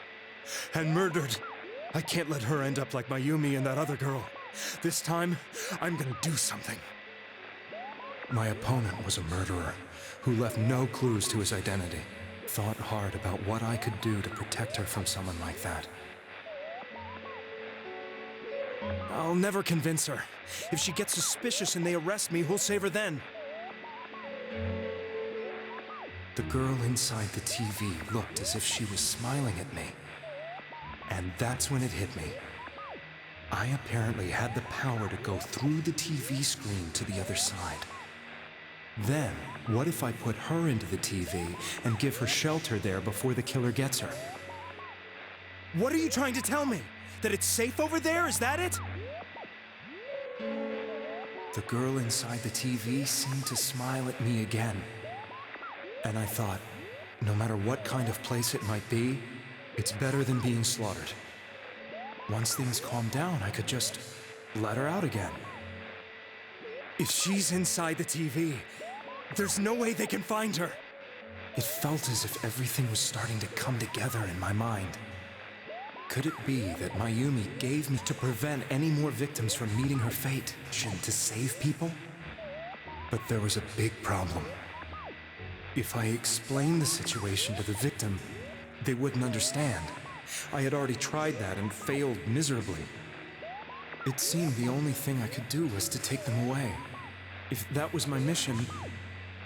and murdered. I can't let her end up like Mayumi and that other girl. This time, I'm gonna do something. My opponent was a murderer who left no clues to his identity. Thought hard about what I could do to protect her from someone like that. I'll never convince her. If she gets suspicious and they arrest me, who'll save her then? The girl inside the TV looked as if she was smiling at me. And that's when it hit me. I apparently had the power to go through the TV screen to the other side. Then, what if I put her into the TV and give her shelter there before the killer gets her? What are you trying to tell me? That it's safe over there? Is that it? The girl inside the TV seemed to smile at me again. And I thought, no matter what kind of place it might be, it's better than being slaughtered. Once things calmed down, I could just let her out again. If she's inside the TV, there's no way they can find her. It felt as if everything was starting to come together in my mind. Could it be that Mayumi gave me to prevent any more victims from meeting her fate? To save people? But there was a big problem. If I explained the situation to the victim, they wouldn't understand. I had already tried that and failed miserably. It seemed the only thing I could do was to take them away. If that was my mission,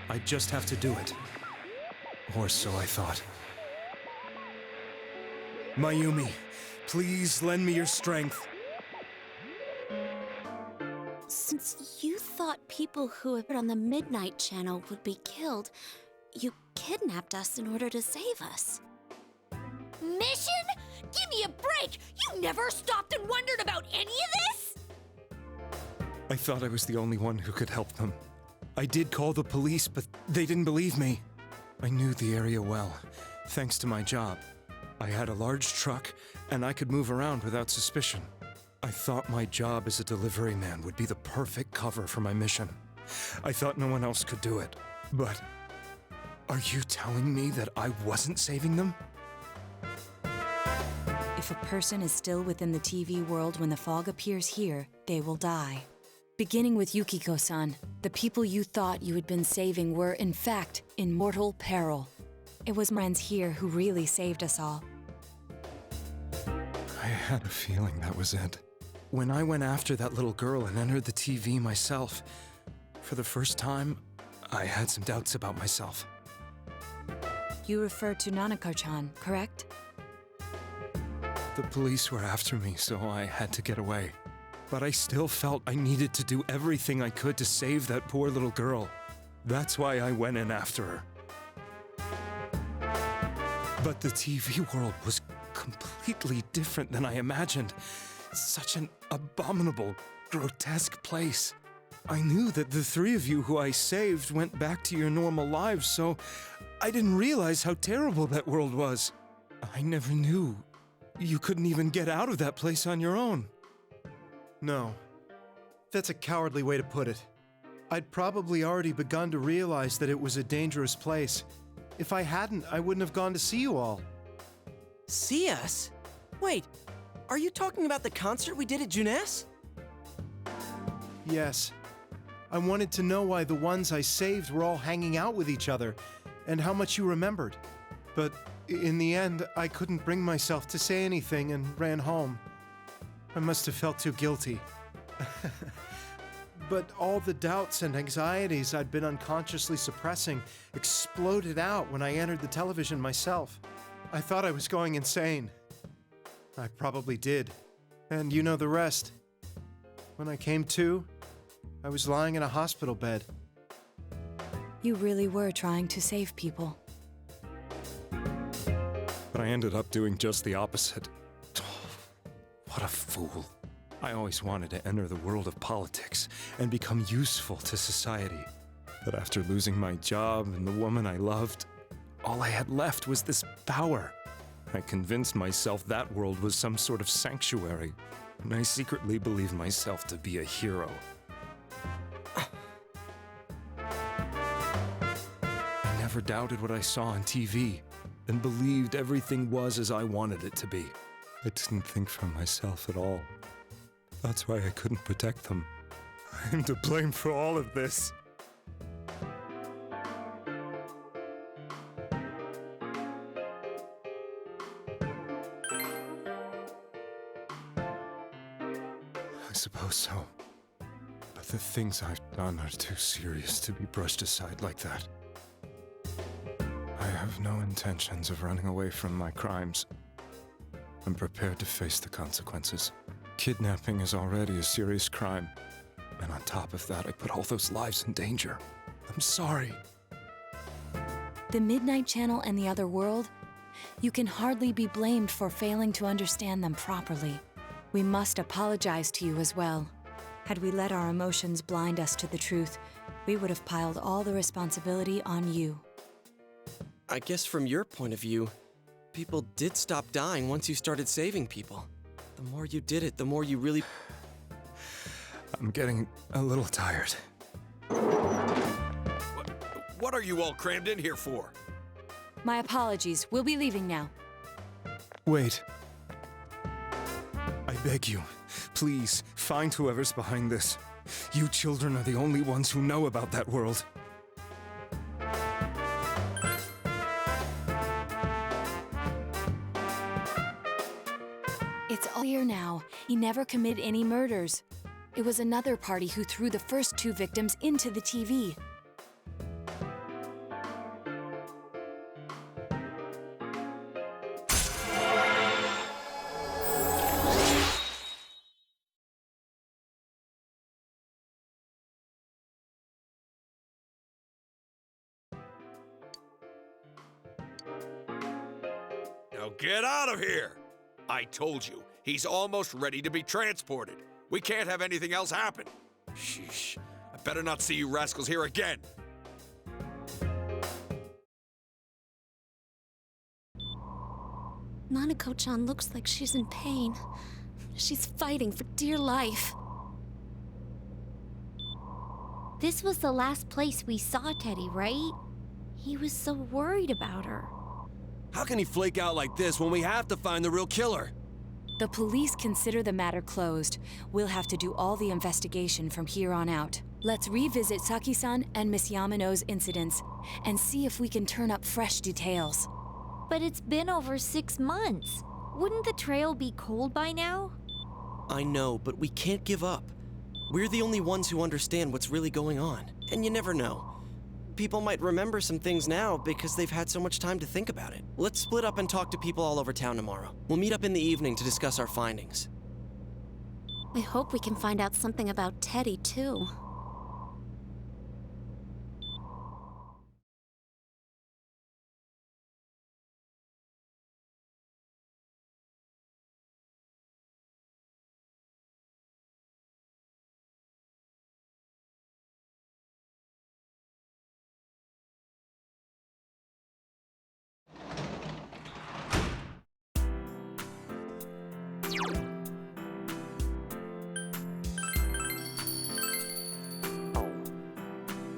I'd just have to do it. Or so I thought. Mayumi, please lend me your strength. Since you thought people who appeared on the Midnight Channel would be killed, you kidnapped us in order to save us. Mission? Give me a break! You never stopped and wondered about any of this? I thought I was the only one who could help them. I did call the police, but they didn't believe me. I knew the area well, thanks to my job. I had a large truck, and I could move around without suspicion. I thought my job as a delivery man would be the perfect cover for my mission. I thought no one else could do it. But are you telling me that I wasn't saving them? If a person is still within the TV world when the fog appears here, they will die. Beginning with Yukiko-san, the people you thought you had been saving were, in fact, in mortal peril. It was friends here who really saved us all. I had a feeling that was it. When I went after that little girl and entered the TV myself, for the first time, I had some doubts about myself. You refer to Nanako-chan, correct? The police were after me, so I had to get away. But I still felt I needed to do everything I could to save that poor little girl. That's why I went in after her. But the TV world was completely different than I imagined. Such an abominable, grotesque place. I knew that the three of you who I saved went back to your normal lives, so I didn't realize how terrible that world was. I never knew you couldn't even get out of that place on your own. No. That's a cowardly way to put it. I'd probably already begun to realize that it was a dangerous place. If I hadn't, I wouldn't have gone to see you all. See us? Wait, are you talking about the concert we did at Junes? Yes. I wanted to know why the ones I saved were all hanging out with each other, and how much you remembered. But in the end, I couldn't bring myself to say anything and ran home. I must have felt too guilty. But all the doubts and anxieties I'd been unconsciously suppressing exploded out when I entered the television myself. I thought I was going insane. I probably did. And you know the rest. When I came to, I was lying in a hospital bed. You really were trying to save people. But I ended up doing just the opposite. What a fool. I always wanted to enter the world of politics and become useful to society. But after losing my job and the woman I loved, all I had left was this power. I convinced myself that world was some sort of sanctuary, and I secretly believed myself to be a hero. I never doubted what I saw on TV, and believed everything was as I wanted it to be. I didn't think for myself at all. That's why I couldn't protect them. I'm to blame for all of this. I suppose so. But the things I've done are too serious to be brushed aside like that. I have no intentions of running away from my crimes. I'm prepared to face the consequences. Kidnapping is already a serious crime. And on top of that, I put all those lives in danger. I'm sorry. The Midnight Channel and the other world? You can hardly be blamed for failing to understand them properly. We must apologize to you as well. Had we let our emotions blind us to the truth, we would have piled all the responsibility on you. I guess from your point of view, people did stop dying once you started saving people. The more you did it, the more you really... I'm getting a little tired. What are you all crammed in here for? My apologies. We'll be leaving now. Wait. I beg you, please, find whoever's behind this. You children are the only ones who know about that world. It's all clear now. He never committed any murders. It was another party who threw the first 2 victims into the TV. Now get out of here! I told you, he's almost ready to be transported. We can't have anything else happen. Sheesh. I better not see you rascals here again. Nanako-chan looks like she's in pain. She's fighting for dear life. This was the last place we saw Teddy, right? He was so worried about her. How can he flake out like this when we have to find the real killer? The police consider the matter closed. We'll have to do all the investigation from here on out. Let's revisit Saki-san and Miss Yamano's incidents and see if we can turn up fresh details. But it's been over 6 months. Wouldn't the trail be cold by now? I know, but we can't give up. We're the only ones who understand what's really going on. And you never know. People might remember some things now because they've had so much time to think about it. Let's split up and talk to people all over town tomorrow. We'll meet up in the evening to discuss our findings. I hope we can find out something about Teddy, too.